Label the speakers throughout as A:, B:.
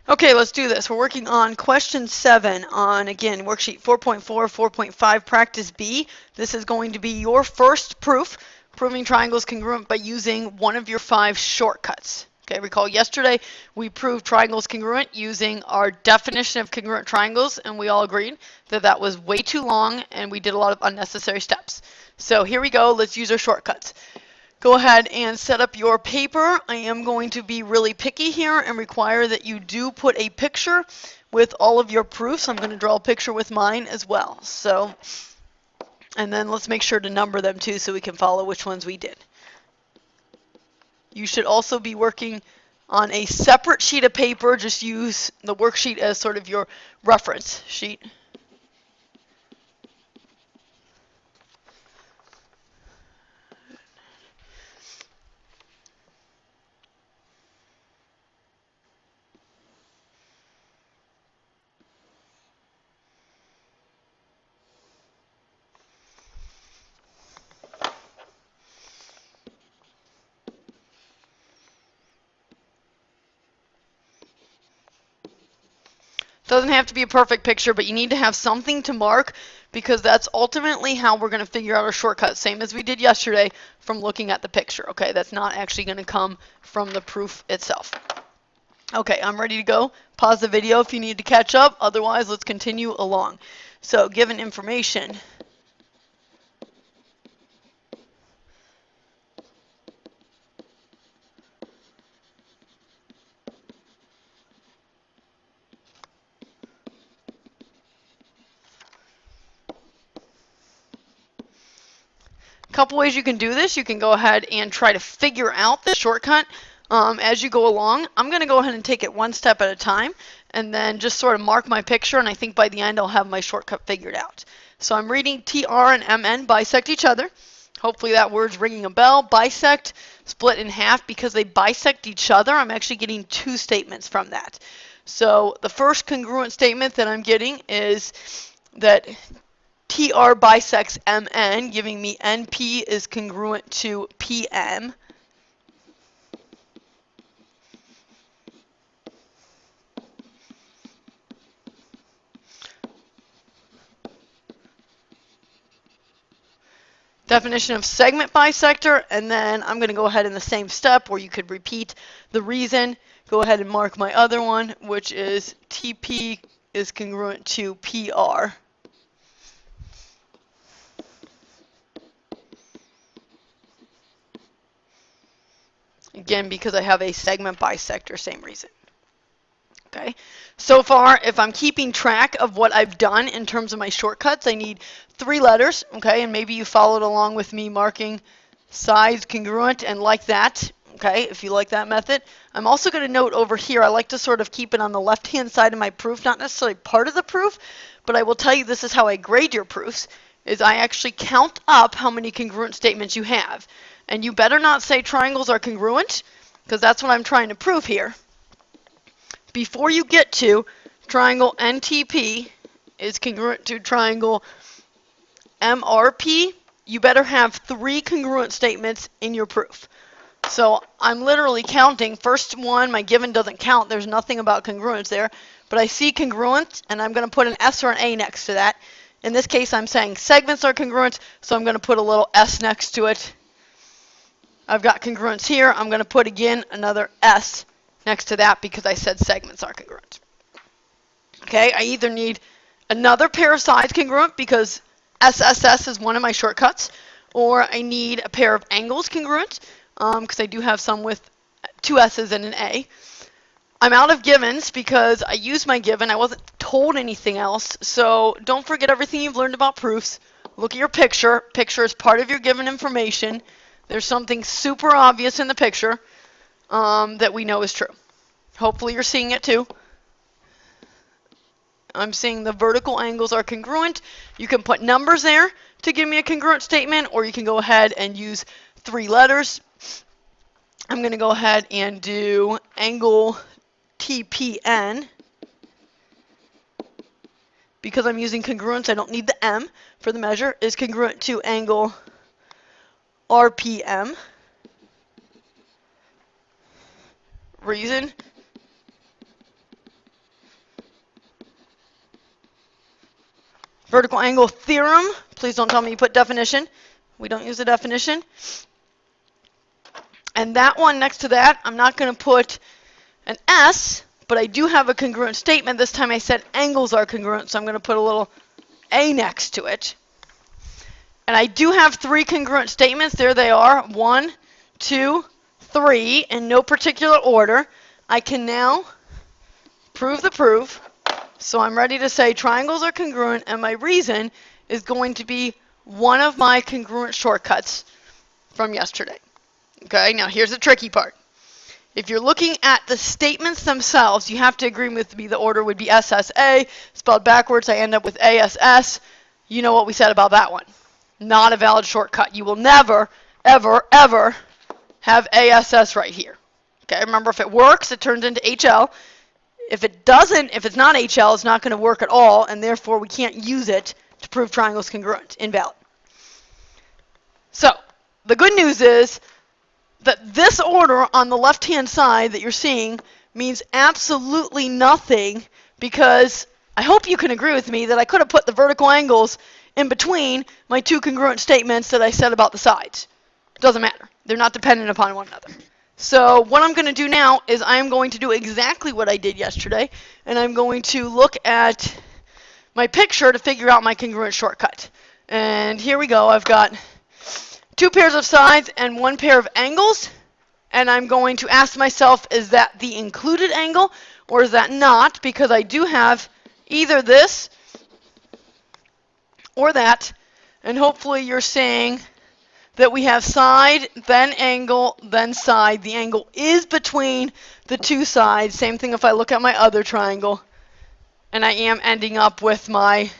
A: Okay, let's do this. We're working on question 7 on, again, worksheet 4.4, 4.5, practice B. This is going to be your first proof, proving triangles congruent by using one of your 5 shortcuts. Okay, recall yesterday we proved triangles congruent using our definition of congruent triangles, and we all agreed that that was way too long and we did a lot of unnecessary steps. So here we go. Let's use our shortcuts. Go ahead and set up your paper. I am going to be really picky here and require that you do put a picture with all of your proofs. I'm going to draw a picture with mine as well. So, and then let's make sure to number them too so we can follow which ones we did. You should also be working on a separate sheet of paper. Just use the worksheet as sort of your reference sheet. Doesn't have to be a perfect picture, but you need to have something to mark because that's ultimately how we're going to figure out our shortcut, same as we did yesterday from looking at the picture. Okay, that's not actually going to come from the proof itself. Okay, I'm ready to go. Pause the video if you need to catch up. Otherwise, let's continue along. So, given information. A couple ways you can do this. You can go ahead and try to figure out the shortcut as you go along. I'm going to go ahead and take it one step at a time and then just sort of mark my picture, and I think by the end I'll have my shortcut figured out. So I'm reading TR and MN bisect each other. Hopefully that word's ringing a bell. Bisect, split in half. Because they bisect each other, I'm actually getting 2 statements from that. So the first congruent statement that I'm getting is that TR bisects MN, giving me NP is congruent to PM. Definition of segment bisector, and then I'm going to go ahead in the same step where you could repeat the reason. Go ahead and mark my other one, which is TP is congruent to PR. Again, because I have a segment bisector, same reason. Okay. So far, if I'm keeping track of what I've done in terms of my shortcuts, I need 3 letters, okay? And maybe you followed along with me marking sides congruent and like that, okay, if you like that method. I'm also going to note over here, I like to sort of keep it on the left-hand side of my proof, not necessarily part of the proof, but I will tell you this is how I grade your proofs, is I actually count up how many congruent statements you have. And you better not say triangles are congruent, because that's what I'm trying to prove here. Before you get to triangle NTP is congruent to triangle MRP, you better have 3 congruent statements in your proof. So I'm literally counting. First one, my given doesn't count. There's nothing about congruence there. But I see congruent, and I'm going to put an S or an A next to that. In this case, I'm saying segments are congruent, so I'm going to put a little S next to it. I've got congruence here. I'm going to put, again, another S next to that because I said segments are congruent. Okay, I either need another pair of sides congruent because SSS is one of my shortcuts, or I need a pair of angles congruent because I do have some with 2 S's and an A. I'm out of givens because I used my given. I wasn't told anything else, so don't forget everything you've learned about proofs. Look at your picture. Picture is part of your given information. There's something super obvious in the picture that we know is true. Hopefully you're seeing it too. I'm seeing the vertical angles are congruent. You can put numbers there to give me a congruent statement, or you can go ahead and use 3 letters. I'm going to go ahead and do angle TPN. Because I'm using congruence, I don't need the M for the measure, is congruent to angle RPM. Reason? vertical angle theorem. Please don't tell me you put definition. We don't use a definition. And that one next to that, I'm not going to put an S, but I do have a congruent statement. This time I said angles are congruent, so I'm going to put a little A next to it. And I do have 3 congruent statements. There they are. 1, 2, 3, in no particular order. I can now prove the proof. So I'm ready to say triangles are congruent, and my reason is going to be one of my congruent shortcuts from yesterday. Okay, now here's the tricky part. If you're looking at the statements themselves, you have to agree with me the order would be SSA. Spelled backwards, I end up with ASS. You know what we said about that one. Not a valid shortcut. You will never, ever, ever have ASS right here. Okay, remember, if it works, it turns into HL. If it doesn't, if it's not HL, it's not going to work at all, and therefore we can't use it to prove triangles congruent. Invalid. So, the good news is that this order on the left-hand side that you're seeing means absolutely nothing, because I hope you can agree with me that I could have put the vertical angles in between my 2 congruent statements that I said about the sides. Doesn't matter. They're not dependent upon one another. So what I'm going to do now is I'm going to do exactly what I did yesterday, and I'm going to look at my picture to figure out my congruent shortcut. And here we go. I've got 2 pairs of sides and 1 pair of angles, and I'm going to ask myself, is that the included angle or is that not? Because I do have either this or that, and hopefully you're saying that we have side, then angle, then side. The angle is between the 2 sides. Same thing if I look at my other triangle. And I am ending up with my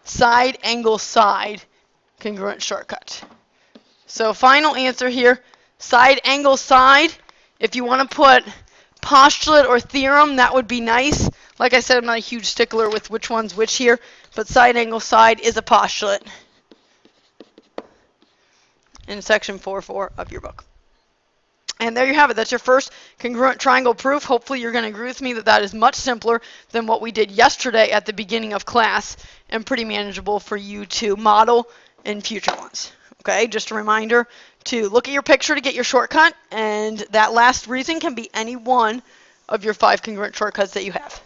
A: side, angle, side congruent shortcut. So final answer here, side, angle, side. If you want to put postulate or theorem, that would be nice. Like I said, I'm not a huge stickler with which one's which here, but side, angle, side is a postulate in section 4.4 of your book. And there you have it. That's your first congruent triangle proof. Hopefully you're going to agree with me that that is much simpler than what we did yesterday at the beginning of class, and pretty manageable for you to model in future ones. Okay, just a reminder to look at your picture to get your shortcut, and that last reason can be any one of your 5 congruent shortcuts that you have.